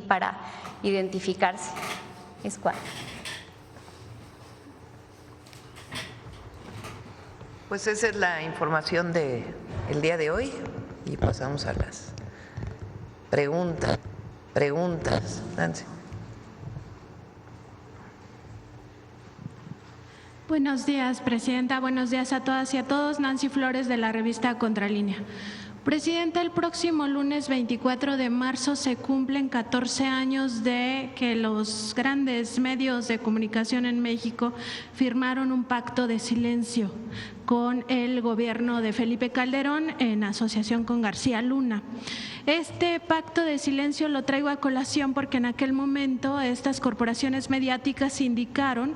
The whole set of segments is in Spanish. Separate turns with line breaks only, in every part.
para identificarse. Es cuál.
Pues esa es la información del día de hoy y pasamos a las preguntas. Nancy.
Buenos días, Presidenta. Buenos días a todas y a todos. Nancy Flores, de la revista Contralínea. Presidenta, el próximo lunes 24 de marzo se cumplen 14 años de que los grandes medios de comunicación en México firmaron un pacto de silencio con el gobierno de Felipe Calderón en asociación con García Luna. Este pacto de silencio lo traigo a colación porque en aquel momento estas corporaciones mediáticas indicaron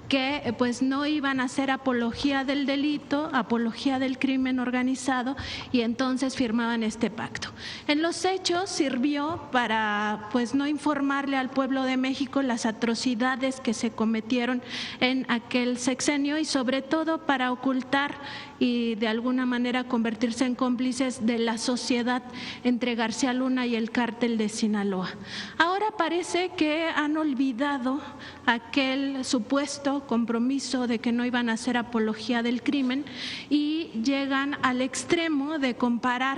que pues no iban a hacer apología del delito, apología del crimen organizado, y entonces firmaban este pacto. En los hechos sirvió para pues no informarle al pueblo de México las atrocidades que se cometieron en aquel sexenio y sobre todo para ocultar y de alguna manera convertirse en cómplices de la sociedad entre García Luna y el cártel de Sinaloa. Ahora parece que han olvidado aquel supuesto compromiso de que no iban a hacer apología del crimen y llegan al extremo de comparar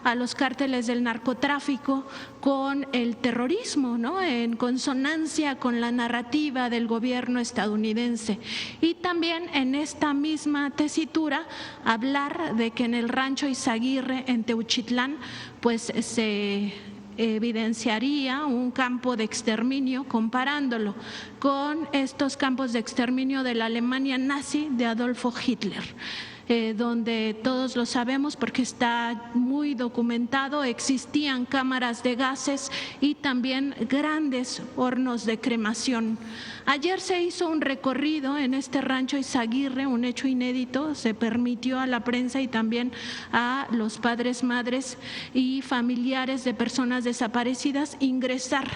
a los cárteles del narcotráfico con el terrorismo, ¿no? En consonancia con la narrativa del gobierno estadounidense. Y también en esta misma tesitura hablar de que en el rancho Izaguirre en Teuchitlán pues se evidenciaría un campo de exterminio comparándolo con estos campos de exterminio de la Alemania nazi de Adolfo Hitler. Donde todos lo sabemos porque está muy documentado, existían cámaras de gases y también grandes hornos de cremación. Ayer se hizo un recorrido en este rancho Izaguirre, un hecho inédito, se permitió a la prensa y también a los padres, madres y familiares de personas desaparecidas ingresar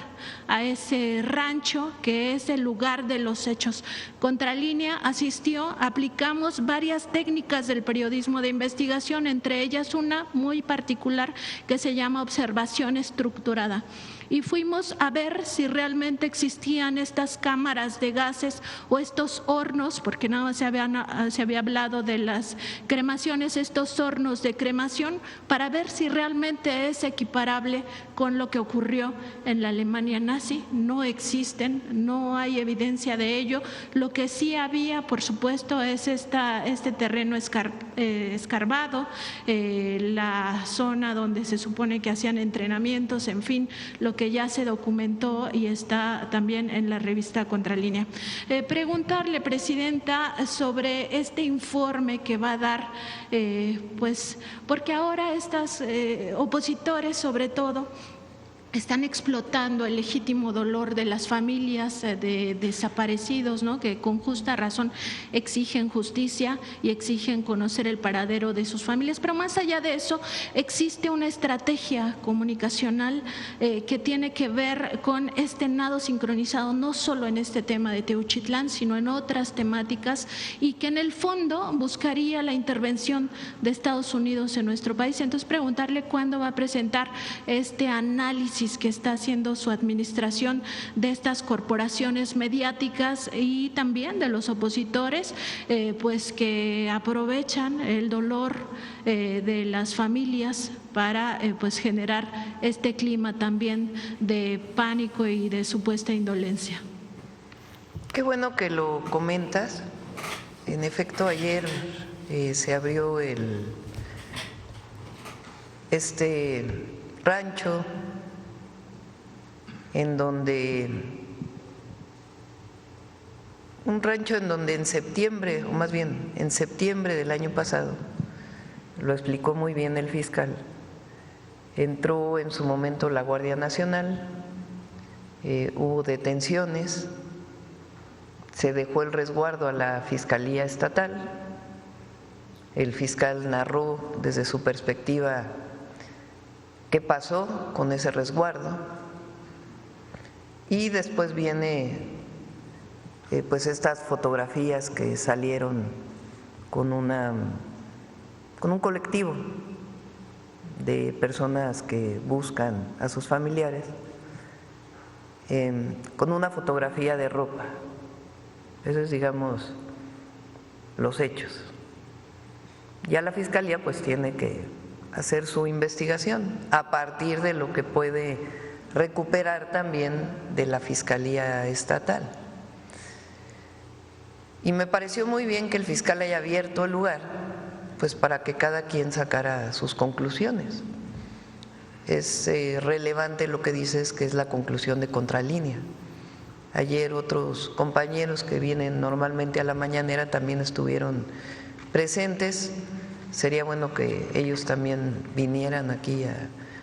a ese rancho que es el lugar de los hechos. Contralínea asistió, aplicamos varias técnicas del periodismo de investigación, entre ellas una muy particular que se llama observación estructurada. Y fuimos a ver si realmente existían estas cámaras de gases o estos hornos, porque nada más se había hablado de las cremaciones, estos hornos de cremación, para ver si realmente es equiparable con lo que ocurrió en la Alemania nazi. No existen, no hay evidencia de ello. Lo que sí había, por supuesto, es este terreno escarbado, la zona donde se supone que hacían entrenamientos, en fin, lo que ya se documentó y está también en la revista Contralínea. Preguntarle, Presidenta, sobre este informe que va a dar, pues porque ahora estos opositores sobre todo están explotando el legítimo dolor de las familias de desaparecidos, ¿no? Que con justa razón exigen justicia y exigen conocer el paradero de sus familias. Pero más allá de eso, existe una estrategia comunicacional que tiene que ver con este nado sincronizado, no solo en este tema de Teuchitlán, sino en otras temáticas, y que en el fondo buscaría la intervención de Estados Unidos en nuestro país. Entonces, preguntarle cuándo va a presentar este análisis que está haciendo su administración de estas corporaciones mediáticas y también de los opositores, pues que aprovechan el dolor de las familias para pues generar este clima también de pánico y de supuesta indolencia.
Qué bueno que lo comentas. En efecto, ayer se abrió este rancho en donde en septiembre, o más bien en septiembre del año pasado, lo explicó muy bien el fiscal, entró en su momento la Guardia Nacional, hubo detenciones, se dejó el resguardo a la Fiscalía Estatal, el fiscal narró desde su perspectiva qué pasó con ese resguardo. Y después viene pues estas fotografías que salieron con un colectivo de personas que buscan a sus familiares con una fotografía de ropa. Eso es, digamos, los hechos. Ya la Fiscalía pues tiene que hacer su investigación a partir de lo que puede recuperar también de la Fiscalía Estatal. Y me pareció muy bien que el fiscal haya abierto el lugar, pues para que cada quien sacara sus conclusiones. Es relevante lo que dices, que es la conclusión de Contralínea. Ayer otros compañeros que vienen normalmente a la mañanera también estuvieron presentes. Sería bueno que ellos también vinieran aquí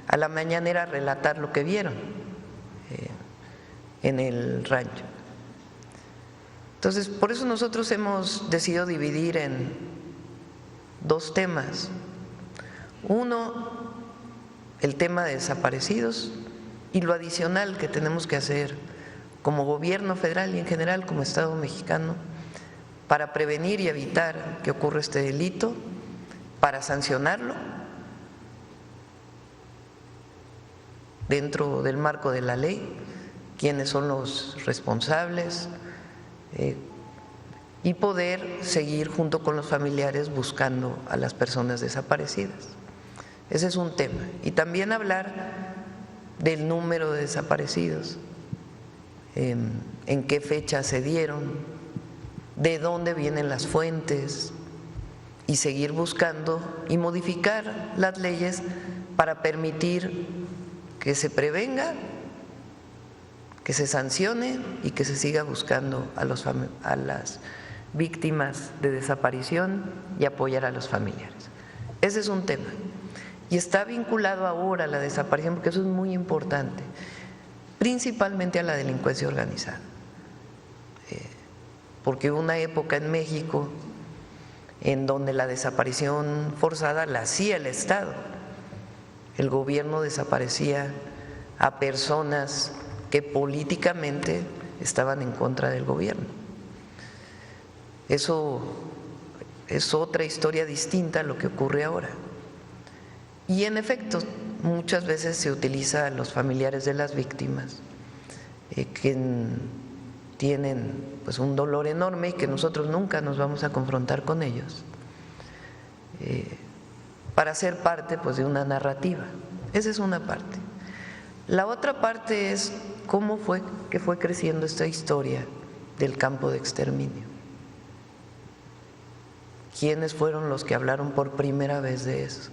a la mañanera a relatar lo que vieron en el rancho. Entonces, por eso nosotros hemos decidido dividir en dos temas. Uno, el tema de desaparecidos, y lo adicional que tenemos que hacer como gobierno federal y en general como Estado mexicano para prevenir y evitar que ocurra este delito, para sancionarlo dentro del marco de la ley, quiénes son los responsables, y poder seguir junto con los familiares buscando a las personas desaparecidas. Ese es un tema. Y también hablar del número de desaparecidos, en qué fecha se dieron, de dónde vienen las fuentes, y seguir buscando y modificar las leyes para permitir que se prevenga, que se sancione y que se siga buscando a las víctimas de desaparición y apoyar a los familiares. Ese es un tema. Y está vinculado ahora a la desaparición, porque eso es muy importante, principalmente a la delincuencia organizada. Porque hubo una época en México en donde la desaparición forzada la hacía el Estado. El gobierno desaparecía a personas que políticamente estaban en contra del gobierno. Eso es otra historia distinta a lo que ocurre ahora. Y en efecto, muchas veces se utiliza a los familiares de las víctimas que tienen pues un dolor enorme y que nosotros nunca nos vamos a confrontar con ellos, para ser parte pues de una narrativa. Esa es una parte. La otra parte es cómo fue que fue creciendo esta historia del campo de exterminio. ¿Quiénes fueron los que hablaron por primera vez de eso?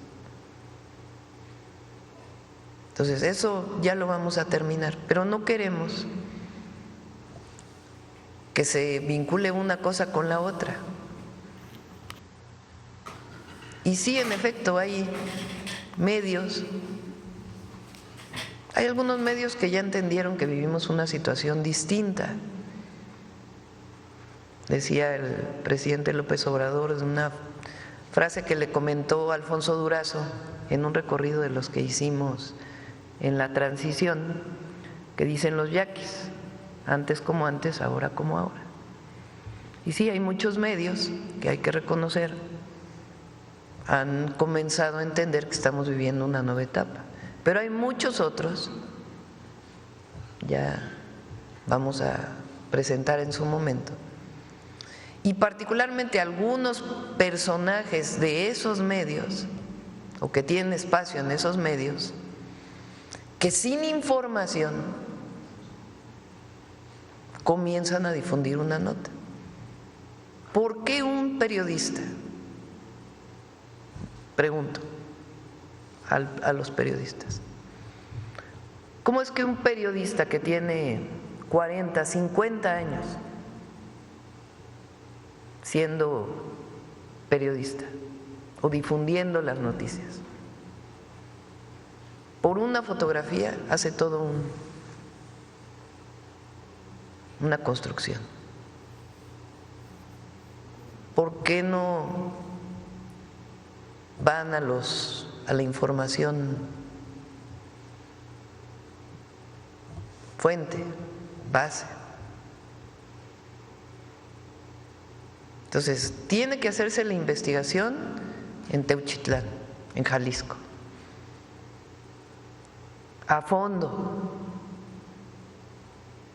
Entonces, eso ya lo vamos a terminar, pero no queremos que se vincule una cosa con la otra. Y sí, en efecto, hay medios, hay algunos medios que ya entendieron que vivimos una situación distinta. Decía el presidente López Obrador de una frase que le comentó Alfonso Durazo en un recorrido de los que hicimos en la transición, que dicen los yaquis: antes como antes, ahora como ahora. Y sí, hay muchos medios que hay que reconocer, han comenzado a entender que estamos viviendo una nueva etapa, pero hay muchos otros, ya vamos a presentar en su momento, y particularmente algunos personajes de esos medios, o que tienen espacio en esos medios, que sin información comienzan a difundir una nota. ¿Por qué un periodista? Pregunto a los periodistas. ¿Cómo es que un periodista que tiene 40, 50 años siendo periodista o difundiendo las noticias, por una fotografía hace todo una construcción? ¿Por qué no van a la información fuente, base? Entonces, tiene que hacerse la investigación en Teuchitlán, en Jalisco, a fondo,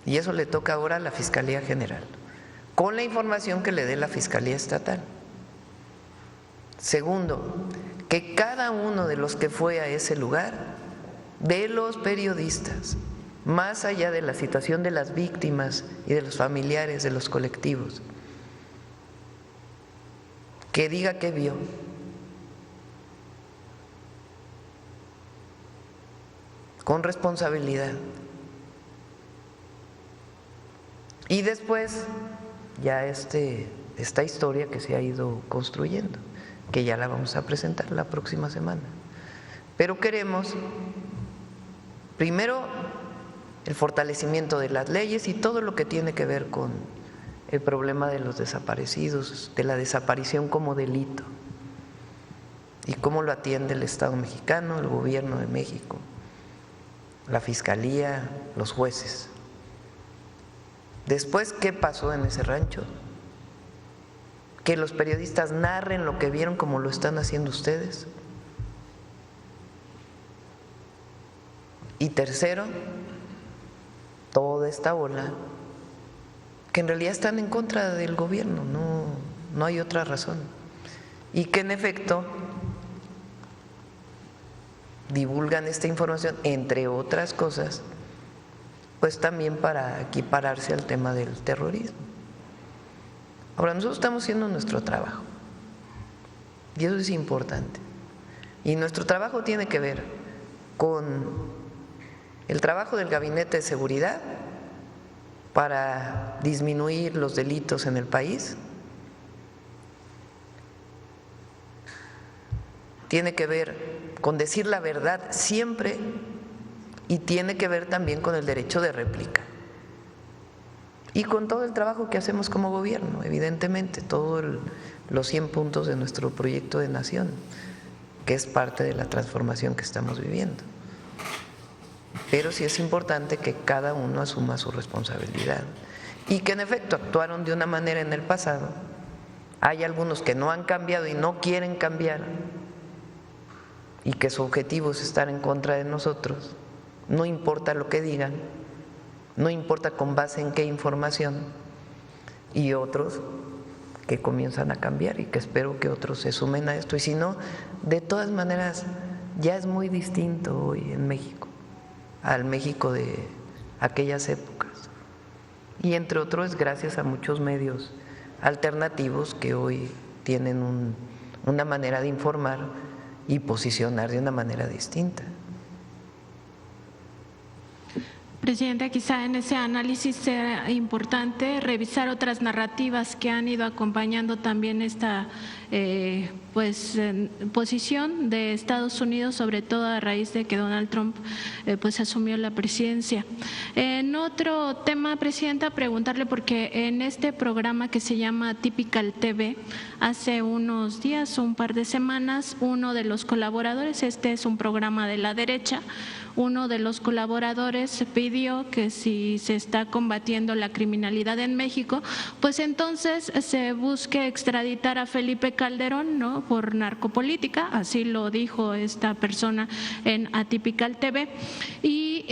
Y eso le toca ahora a la Fiscalía General, con la información que le dé la Fiscalía Estatal. Segundo, que cada uno de los que fue a ese lugar, de los periodistas, más allá de la situación de las víctimas y de los familiares de los colectivos, que diga qué vio. Con responsabilidad. Y después ya esta historia que se ha ido construyendo, que ya la vamos a presentar la próxima semana. Pero queremos, primero, el fortalecimiento de las leyes y todo lo que tiene que ver con el problema de los desaparecidos, de la desaparición como delito, y cómo lo atiende el Estado mexicano, el Gobierno de México, la Fiscalía, los jueces. Después, ¿qué pasó en ese rancho? Que los periodistas narren lo que vieron como lo están haciendo ustedes. Y tercero, toda esta ola que en realidad están en contra del gobierno, no hay otra razón. Y que en efecto divulgan esta información, entre otras cosas, pues también para equipararse al tema del terrorismo. Ahora, nosotros estamos haciendo nuestro trabajo y eso es importante. Y nuestro trabajo tiene que ver con el trabajo del Gabinete de Seguridad para disminuir los delitos en el país. Tiene que ver con decir la verdad siempre y tiene que ver también con el derecho de réplica. Y con todo el trabajo que hacemos como gobierno, evidentemente, todos los 100 puntos de nuestro proyecto de nación, que es parte de la transformación que estamos viviendo. Pero sí es importante que cada uno asuma su responsabilidad y que en efecto actuaron de una manera en el pasado. Hay algunos que no han cambiado y no quieren cambiar y que su objetivo es estar en contra de nosotros, no importa lo que digan, no importa con base en qué información, y otros que comienzan a cambiar y que espero que otros se sumen a esto. Y si no, de todas maneras ya es muy distinto hoy en México al México de aquellas épocas, y entre otros gracias a muchos medios alternativos que hoy tienen una manera de informar y posicionar de una manera distinta.
Presidenta, quizá en ese análisis sea importante revisar otras narrativas que han ido acompañando también esta posición de Estados Unidos, sobre todo a raíz de que Donald Trump pues asumió la presidencia. En otro tema, Presidenta, preguntarle, porque en este programa que se llama Typical TV, hace unos días, un par de semanas, uno de los colaboradores, este es un programa de la derecha, uno de los colaboradores pidió que si se está combatiendo la criminalidad en México, pues entonces se busque extraditar a Felipe Calderón, ¿no?, por narcopolítica, así lo dijo esta persona en Atypical TV. Y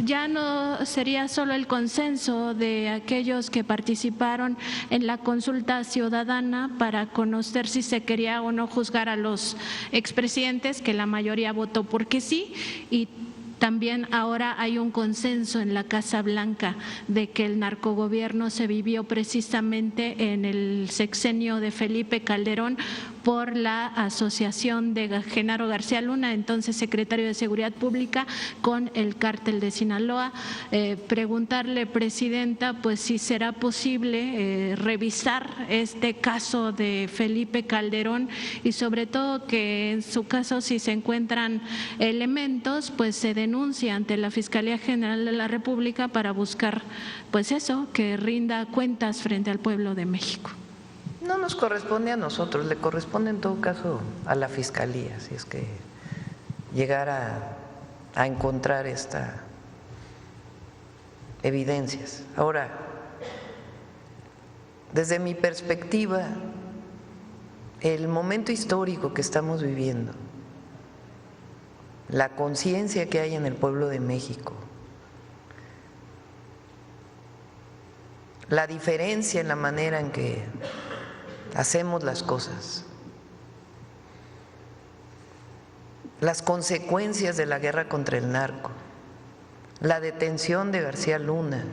ya no sería solo el consenso de aquellos que participaron en la consulta ciudadana para conocer si se quería o no juzgar a los expresidentes, que la mayoría votó porque sí, y también ahora hay un consenso en la Casa Blanca de que el narcogobierno se vivió precisamente en el sexenio de Felipe Calderón por la asociación de Genaro García Luna, entonces secretario de Seguridad Pública, con el cártel de Sinaloa. Preguntarle, Presidenta, pues si será posible revisar este caso de Felipe Calderón y sobre todo que en su caso, si se encuentran elementos, pues se denuncie ante la Fiscalía General de la República para buscar, pues eso, que rinda cuentas frente al pueblo de México.
No nos corresponde a nosotros, le corresponde en todo caso a la Fiscalía, si es que llegara a encontrar estas evidencias. Ahora, desde mi perspectiva, el momento histórico que estamos viviendo, la conciencia que hay en el pueblo de México, la diferencia en la manera en que hacemos las cosas, las consecuencias de la guerra contra el narco, la detención de García Luna,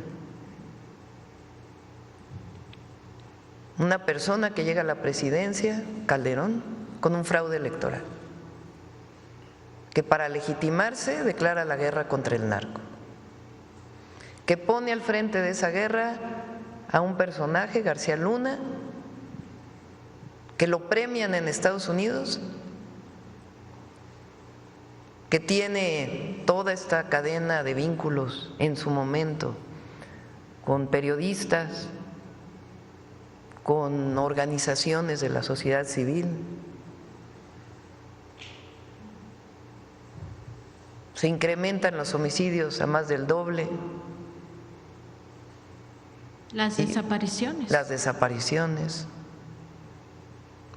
una persona que llega a la presidencia, Calderón, con un fraude electoral, que para legitimarse declara la guerra contra el narco, que pone al frente de esa guerra a un personaje, García Luna, que lo premian en Estados Unidos, que tiene toda esta cadena de vínculos en su momento con periodistas, con organizaciones de la sociedad civil. Se incrementan los homicidios a más del doble.
Las desapariciones.
Las desapariciones.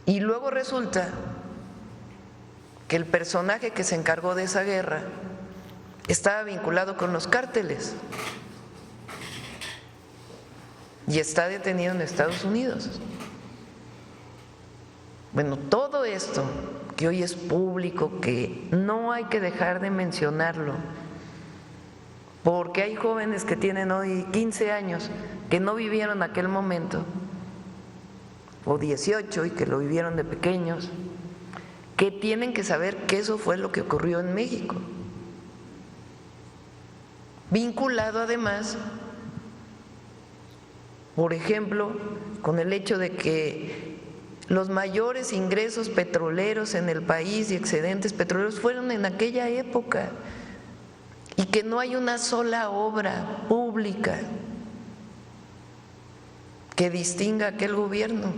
Y luego resulta que el personaje que se encargó de esa guerra estaba vinculado con los cárteles y está detenido en Estados Unidos. Bueno, todo esto que hoy es público, que no hay que dejar de mencionarlo, porque hay jóvenes que tienen hoy 15 años que no vivieron aquel momento, o 18 y que lo vivieron de pequeños, que tienen que saber que eso fue lo que ocurrió en México, vinculado además, por ejemplo, con el hecho de que los mayores ingresos petroleros en el país y excedentes petroleros fueron en aquella época, y que no hay una sola obra pública que distinga a aquel gobierno.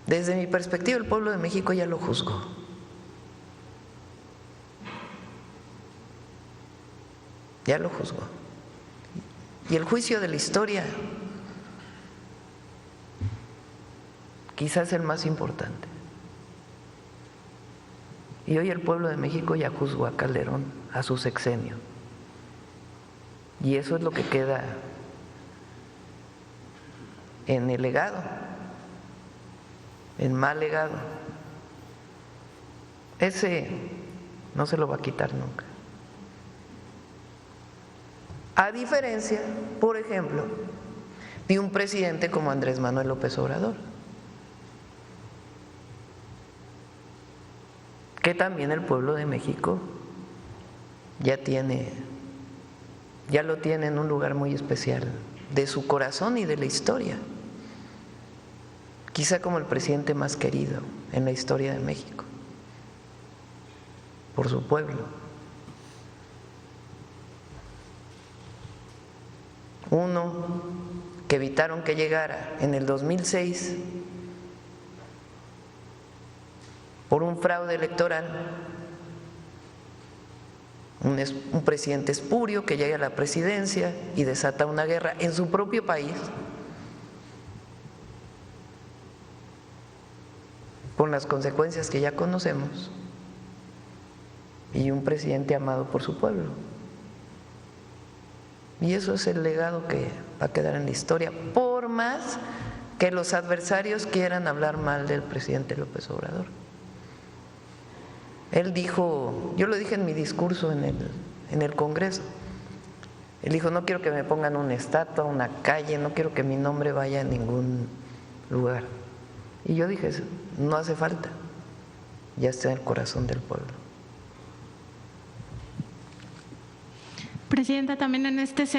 Desde mi perspectiva, el pueblo de México ya lo juzgó. Ya lo juzgó. Y el juicio de la historia quizás es el más importante. Y hoy el pueblo de México ya juzgó a Calderón, a su sexenio. Y eso es lo que queda en el legado, en mal legado. Ese no se lo va a quitar nunca. A diferencia, por ejemplo, de un presidente como Andrés Manuel López Obrador, que también el pueblo de México ya lo tiene en un lugar muy especial de su corazón y de la historia, quizá como el presidente más querido en la historia de México, por su pueblo. Uno que evitaron que llegara en el 2006 por un fraude electoral, un presidente espurio que llega a la presidencia y desata una guerra en su propio país, con las consecuencias que ya conocemos, y un presidente amado por su pueblo. Y eso es el legado que va a quedar en la historia, por más que los adversarios quieran hablar mal del presidente López Obrador. Él dijo, yo lo dije en mi discurso en el Congreso, él dijo: no quiero que me pongan una estatua, una calle, no quiero que mi nombre vaya a ningún lugar. Y yo dije: no hace falta, ya está en el corazón del pueblo.
Presidenta, también en este sentido.